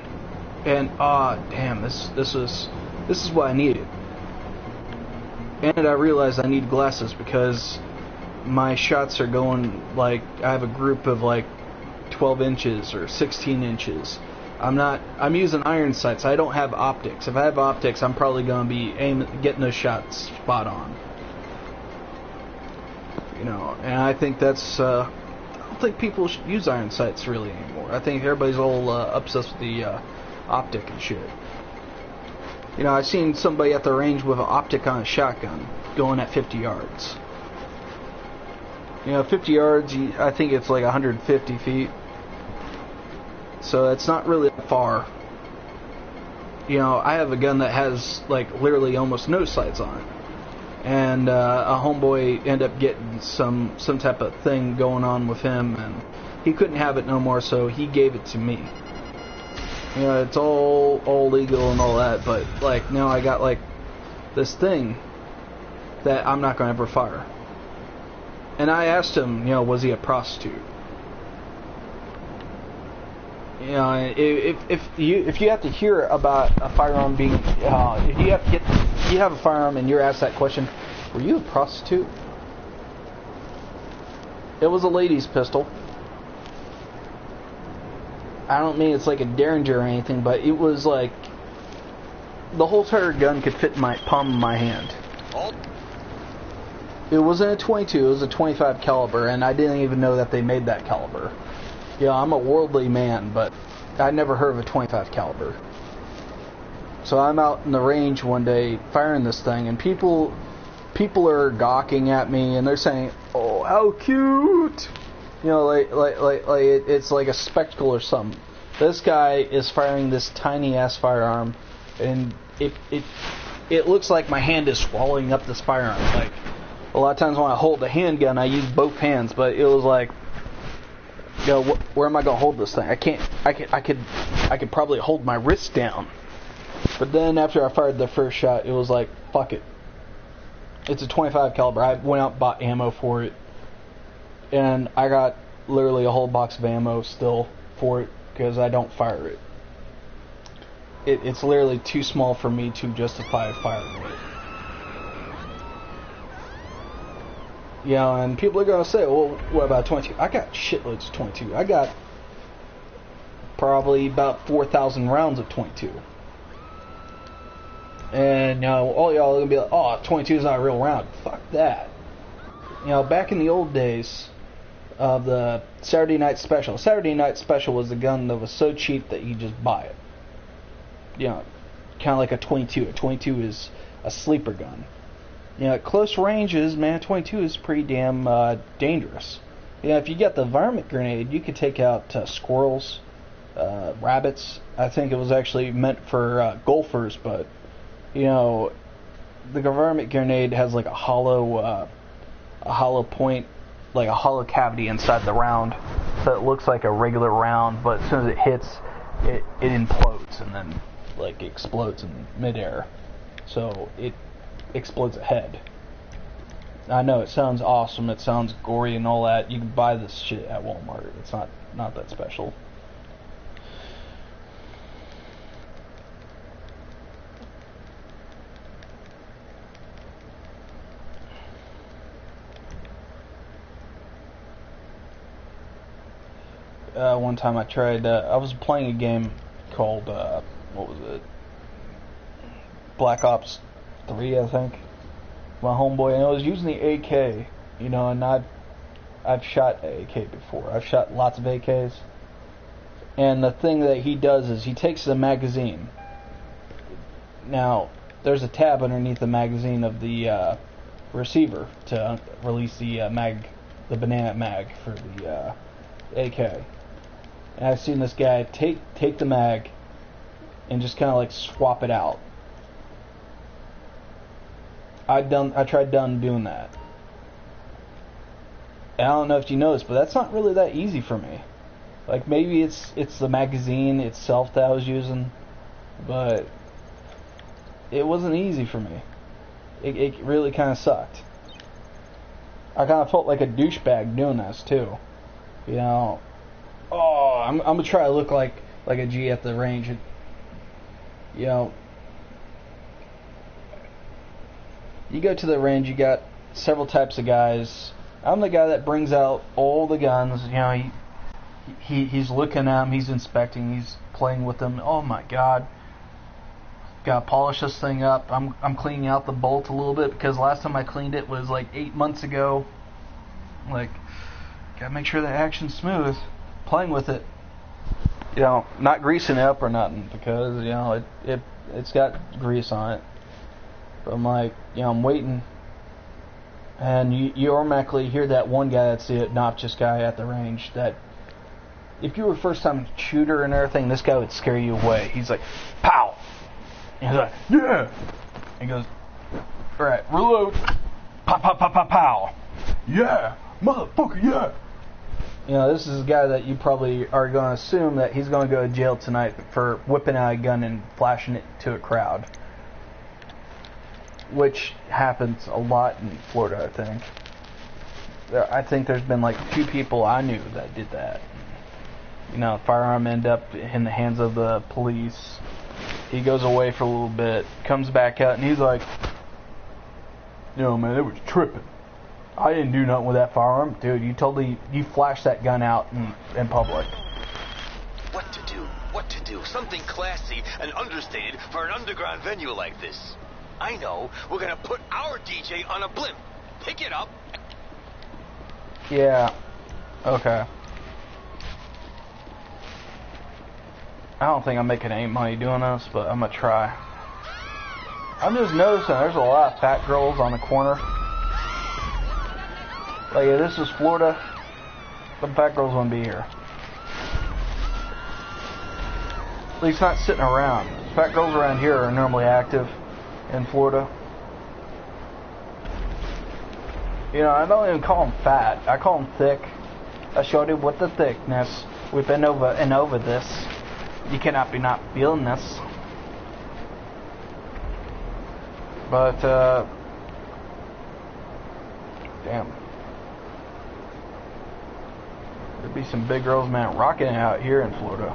and damn, this is what I needed. And I realized I need glasses because my shots are going, like, I have a group of like 12 inches or 16 inches. I'm using iron sights. I don't have optics. If I have optics, I'm probably going to be getting those shots spot on. You know, and I think that's, I don't think people use iron sights really anymore. I think everybody's all obsessed with the optic and shit. You know, I've seen somebody at the range with an optic on a shotgun going at 50 yards. You know, 50 yards, I think it's like 150 feet. So it's not really that far. You know, I have a gun that has like literally almost no sights on it. And a homeboy ended up getting some type of thing going on with him, and he couldn't have it no more, so he gave it to me. You know, it's all legal and all that, but like now I got like this thing that I'm not going to ever fire. And I asked him, you know, was he a prostitute? You know, if you have to hear about a firearm being, if you have a firearm and you're asked that question, were you a prostitute? It was a lady's pistol. I don't mean it's like a Derringer or anything, but it was like the whole entire gun could fit in my palm of my hand. It wasn't a 22, it was a 25 caliber, and I didn't even know that they made that caliber. You know, I'm a worldly man, but I'd never heard of a 25 caliber. So I'm out in the range one day firing this thing, and people are gawking at me, and they're saying, "Oh, how cute!" You know, like it's like a spectacle or something. This guy is firing this tiny ass firearm, and it looks like my hand is swallowing up this firearm. Like a lot of times when I hold the handgun, I use both hands, but it was like, you know, where am I gonna hold this thing? I can't. I could probably hold my wrist down. But then after I fired the first shot, it was like, fuck it. It's a 25 caliber. I went out and bought ammo for it, and I got literally a whole box of ammo still for it because I don't fire it. It's literally too small for me to justify firing it. You know, and people are gonna say, well, what about 22? I got shitloads of 22. I got probably about 4,000 rounds of 22. And, you know, all y'all are going to be like, oh, 22 is not a real round. Fuck that. You know, back in the old days of the Saturday Night Special, Saturday Night Special was a gun that was so cheap that you just buy it. You know, kind of like a 22. A 22 is a sleeper gun. You know, at close ranges, man, 22 is pretty damn dangerous. You know, if you get the varmint grenade, you could take out squirrels, rabbits. I think it was actually meant for golfers, but you know, the varmint grenade has like a hollow point, like a hollow cavity inside the round, so it looks like a regular round, but as soon as it hits, it implodes and then like explodes in midair, so it explodes ahead. I know it sounds awesome, it sounds gory and all that. You can buy this shit at Walmart. It's not that special. One time I tried, I was playing a game called, what was it? Black Ops 3, I think. My homeboy, and I was using the AK, you know, and I've shot AK before. I've shot lots of AKs. And the thing that he does is he takes the magazine. Now, there's a tab underneath the magazine of the receiver to release the the banana mag for the AK. And I've seen this guy take the mag and just kind of like swap it out. I tried doing that. And I don't know if you noticed, but that's not really that easy for me. Like maybe it's the magazine itself that I was using, but it wasn't easy for me. It really kind of sucked. I kind of felt like a douchebag doing this too. You know, oh, I'm gonna try to look like a G at the range. You know, you go to the range, you got several types of guys. I'm the guy that brings out all the guns. You know, he's looking at them, he's inspecting, he's playing with them. Oh my God, gotta polish this thing up. I'm cleaning out the bolt a little bit because last time I cleaned it was like 8 months ago. Like, gotta make sure the action's smooth. Playing with it, you know, not greasing it up or nothing because you know it's got grease on it. But I'm like, you know, I'm waiting, and you automatically hear that one guy that's the obnoxious guy at the range. That if you were a first-time shooter and everything, this guy would scare you away. He's like, pow, and he's like, yeah, and he goes, all right, reload, pow, pow, pow, pow, pow, yeah, motherfucker, yeah. You know, this is a guy that you probably are going to assume that he's going to go to jail tonight for whipping out a gun and flashing it to a crowd. Which happens a lot in Florida, I think. I think there's been like 2 people I knew that did that. You know, firearm end up in the hands of the police. He goes away for a little bit, comes back out, and he's like, you know, man, it was tripping. I didn't do nothing with that firearm. Dude, you flashed that gun out in public. What to What to do? Something classy and understated for an underground venue like this. I know. We're gonna put our DJ on a blimp. Pick it up. Yeah. Okay. I don't think I'm making any money doing this, but I'm gonna try. I'm just noticing there's a lot of fat girls on the corner. Like, if this is Florida, the fat girls wouldn't be here. At least not sitting around. Fat girls around here are normally active in Florida. You know, I don't even call them fat. I call them thick. I showed you with the thickness. We've been over and over this. You cannot be not feeling this. But, damn. There'd be some big girls, man, rocking it out here in Florida.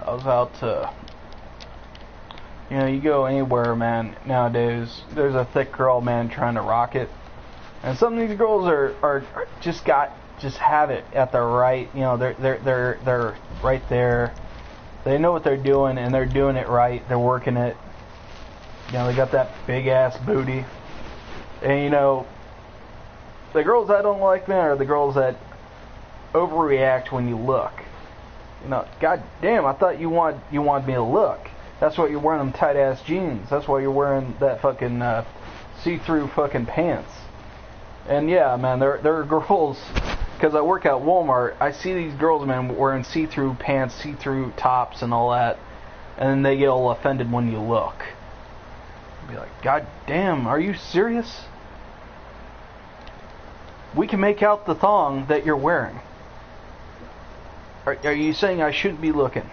I was out to, you know, you go anywhere, man, nowadays, there's a thick girl, man, trying to rock it. And some of these girls are just have it at the right, you know, they're right there. They know what they're doing, and they're doing it right. They're working it. You know, they got that big ass booty. And you know, the girls I don't like, man, are the girls that overreact when you look. You know, god damn, I thought you wanted me to look. That's why you're wearing them tight ass jeans. That's why you're wearing that fucking see-through fucking pants. And yeah, man, there are girls, because I work at Walmart, I see these girls, man, wearing see-through pants, see-through tops and all that, and then they get all offended when you look. I'd be like, god damn, are you serious? We can make out the thong that you're wearing. Are you saying I shouldn't be looking?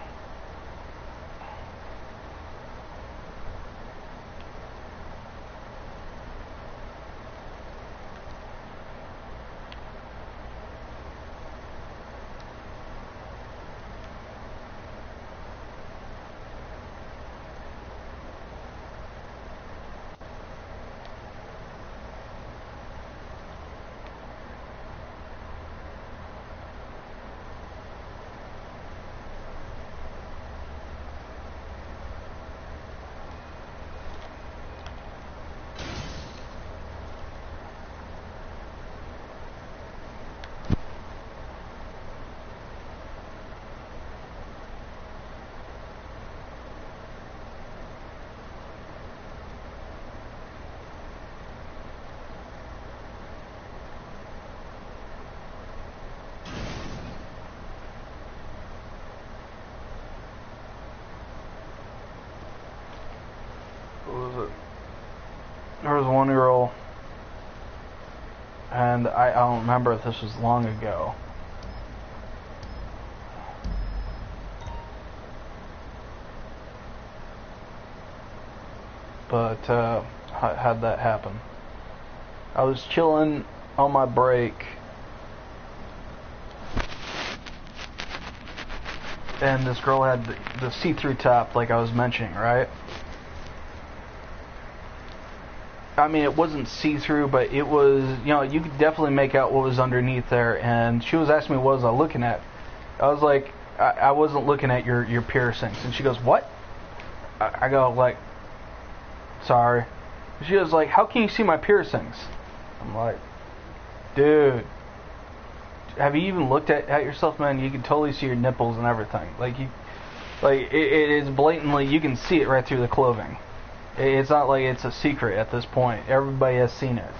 There was one girl, and I don't remember if this was long ago. But how'd that happen? I was chilling on my break, and this girl had the see-through top, like I was mentioning, right? I mean, it wasn't see-through, but it was, you know, you could definitely make out what was underneath there. And she was asking me what was I looking at. I was like, I wasn't looking at your piercings. And she goes, what? I go, like, sorry. She was like, how can you see my piercings? I'm like, dude, have you even looked at yourself, man? You can totally see your nipples and everything. Like, it is blatantly, you can see it right through the clothing. It's not like it's a secret at this point. Everybody has seen it.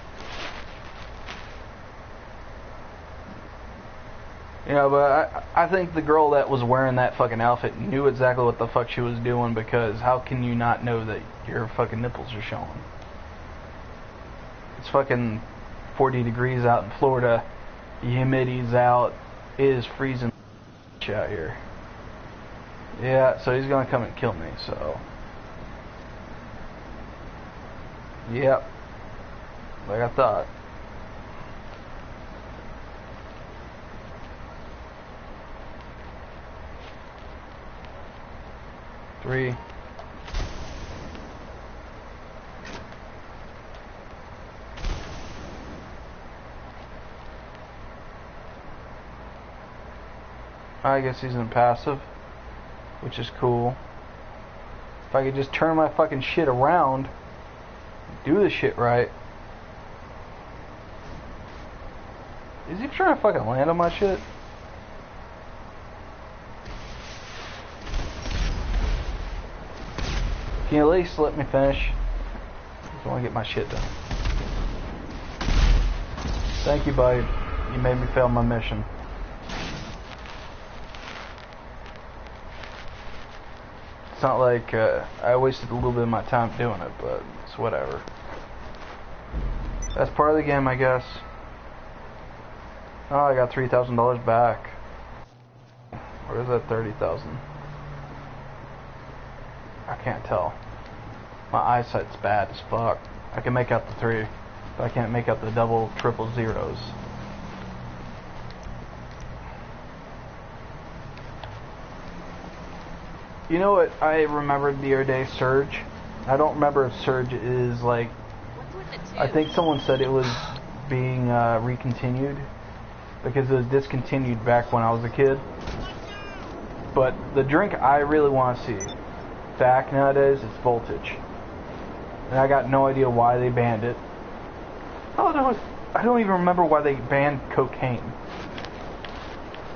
You know, but I think the girl that was wearing that fucking outfit knew exactly what the fuck she was doing, because how can you not know that your fucking nipples are showing? It's fucking 40 degrees out in Florida. The humidity's out. It is freezing out here. Yeah, so he's gonna come and kill me, so... Yep. Like I thought. Three. I guess he's in passive, which is cool. If I could just turn my fucking shit around, do the shit right. Is he trying to fucking land on my shit? Can you at least let me finish? I just want to get my shit done. Thank you, buddy. You made me fail my mission. It's not like I wasted a little bit of my time doing it, but it's whatever. That's part of the game, I guess. Oh, I got $3,000 back. Or is that 30,000? I can't tell. My eyesight's bad as fuck. I can make out the 3, but I can't make out the double, triple zeros. You know what I remembered the other day? Surge. I don't remember if Surge is like... I think someone said it was being recontinued because it was discontinued back when I was a kid. But the drink I really want to see back nowadays is Voltage. And I got no idea why they banned it. Oh, no, I don't even remember why they banned cocaine.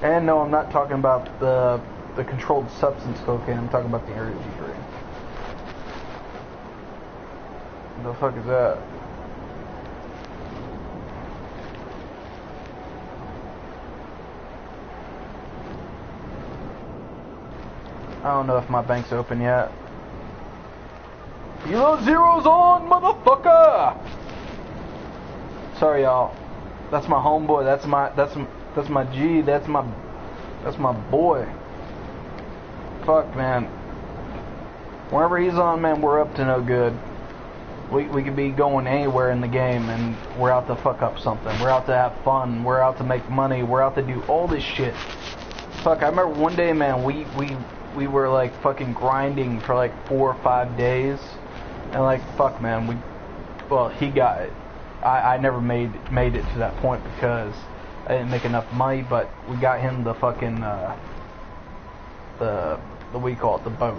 And no, I'm not talking about the controlled substance cocaine, I'm talking about the energy drink. What the fuck is that? I don't know if my bank's open yet. Kilo Zero's on, motherfucker! Sorry, y'all. That's my homeboy. That's my G. That's my boy. Fuck, man. Whenever he's on, man, we're up to no good. We could be going anywhere in the game, and we're out to fuck up something. We're out to have fun. We're out to make money. We're out to do all this shit. Fuck, I remember one day, man, we were like fucking grinding for like 4 or 5 days, and like fuck, man, well, he got it. I never made it to that point because I didn't make enough money, but we got him the fucking the we call it the boat.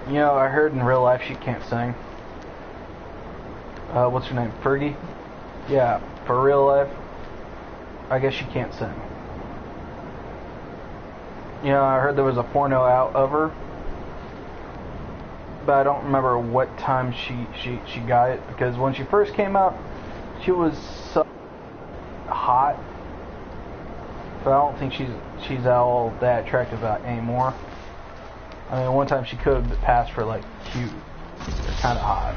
You know, I heard in real life she can't sing. What's her name? Fergie? Yeah, for real life, I guess she can't sing. You know, I heard there was a porno out of her, but I don't remember what time she got it, because when she first came out, she was so hot, but I don't think she's all that attractive anymore. I mean, one time she could have passed for like cute, kind of hot.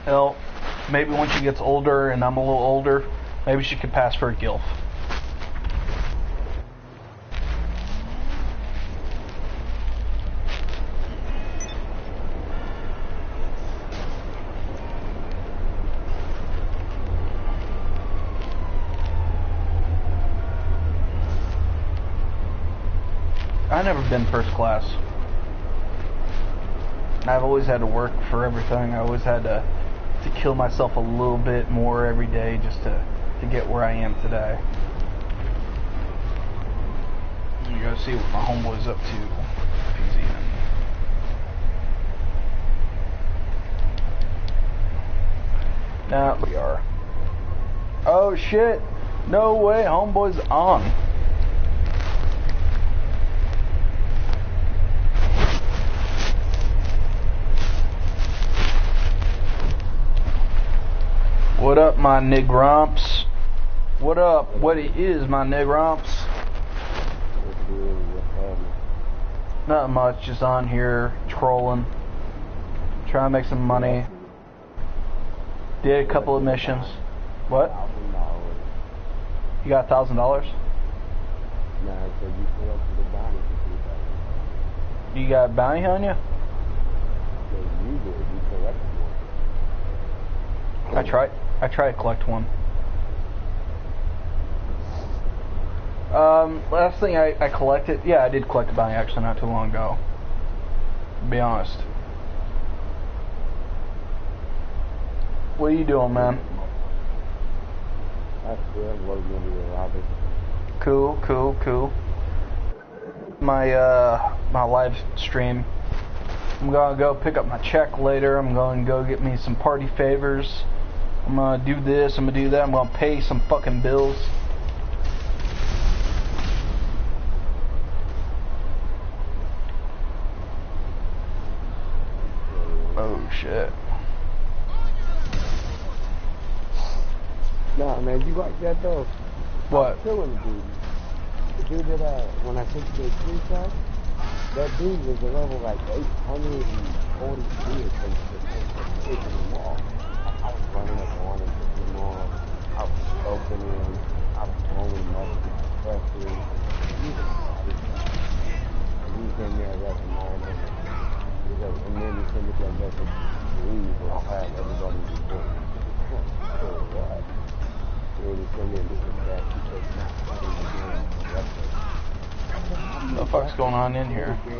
Hell, maybe when she gets older and I'm a little older, maybe she could pass for a gilf. I've never been first class. I've always had to work for everything. I always had to kill myself a little bit more every day just to get where I am today. You gotta see what my homeboy's up to. If he's even. Now we are. Oh shit! No way, homeboy's on. What up, my nigromps? What up? What it is, my nigromps? Not much, just on here trolling, trying to make some money. Did a couple of missions. What? You got $1,000? Nah, I said you collected the bounty for $3,000. You got a bounty on you? Yeah, you did. You collected one. I tried to collect one. Last thing I collected, yeah, I did collect a bounty actually not too long ago. To be honest. What are you doing, man? That's good. I'm loading into the lobby. Cool. My my live stream. I'm gonna go pick up my check later. I'm gonna go get me some party favors. I'm gonna do this. I'm gonna do that. I'm gonna pay some fucking bills. Oh shit. Nah, man, you like that though? What? I'm killing the dude. The dude that, when I sent you the screenshot, that dude was a level like 843 or something in the mall. I was running up on him in the mall. I was opening him. I was throwing him up with the pressure. He came there and recognized him. And then he sent me that message to leave, or I'll have everybody report. What? And he sent me a different back. He said, What the fuck's going on in here? You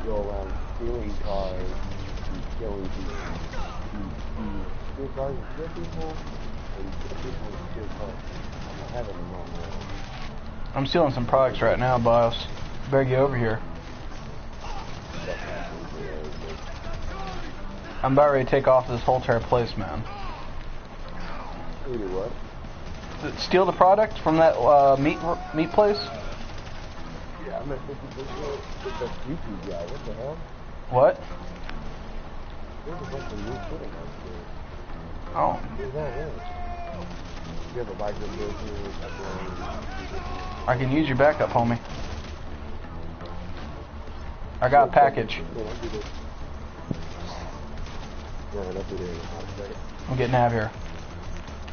go around stealing cars, you killing people. You steal cars and kill people, and you kill people and steal cars. I'm not having them on there. I'm stealing some products right now, boss. Better get over here. I'm about ready to take off this whole entire place, man. You do what? Steal the product from that meat place? Yeah, I'm at 50% with that YouTube guy. What the hell? What? There's a bunch of new shit in that shit. Oh. Where's that in? You have a bike that goes here. I can use your backup, homie. I got a package. I'm getting out of here.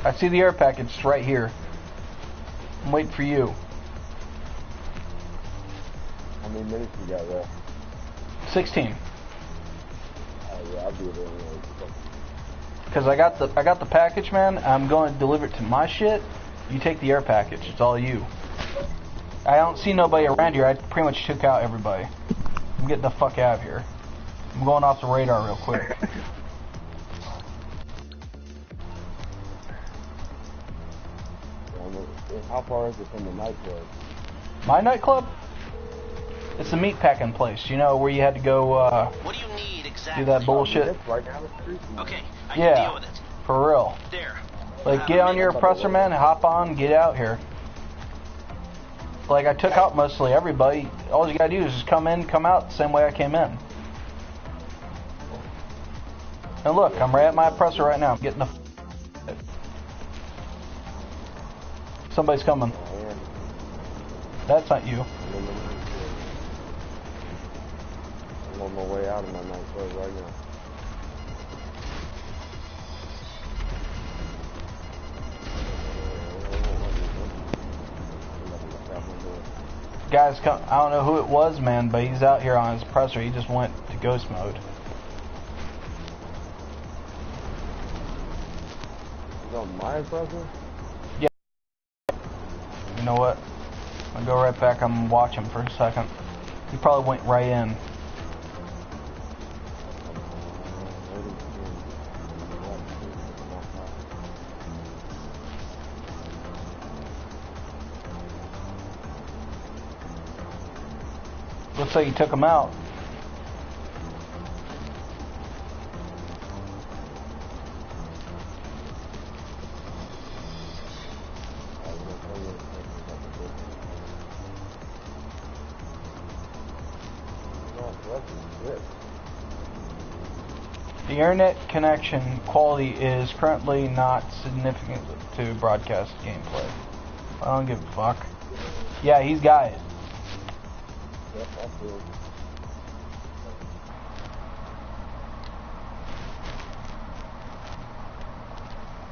I see the air package. It's right here. I'm waiting for you. How many minutes you got left? 16. Yeah, I'll be there. Cause I got the package, man. I'm going to deliver it to my shit. You take the air package. It's all you. I don't see nobody around here. I pretty much took out everybody. I'm getting the fuck out of here. I'm going off the radar real quick. How far is it from the nightclub? My nightclub? It's a meat packing place. You know where you had to go what do you need exactly? do that bullshit? Right down the street. Okay, I can deal Yeah, with it. for real. There. Like get on your oppressor, man, and hop on, get out here. Like I took out mostly everybody. All you gotta do is just come in, come out the same way I came in. And look, I'm right at my oppressor right now. I'm getting the. Somebody's coming. That's not you. I'm on my way out of my nightclub right now. Guys, come. I don't know who it was, man, but he's out here on his oppressor. He just went to ghost mode. He's on my oppressor? You know what? I'll go right back. I'm watching for a second. He probably went right in. Looks like he took him out. The internet connection quality is currently not significant to broadcast gameplay. I don't give a fuck. Yeah, he's got it. Yep, that's good.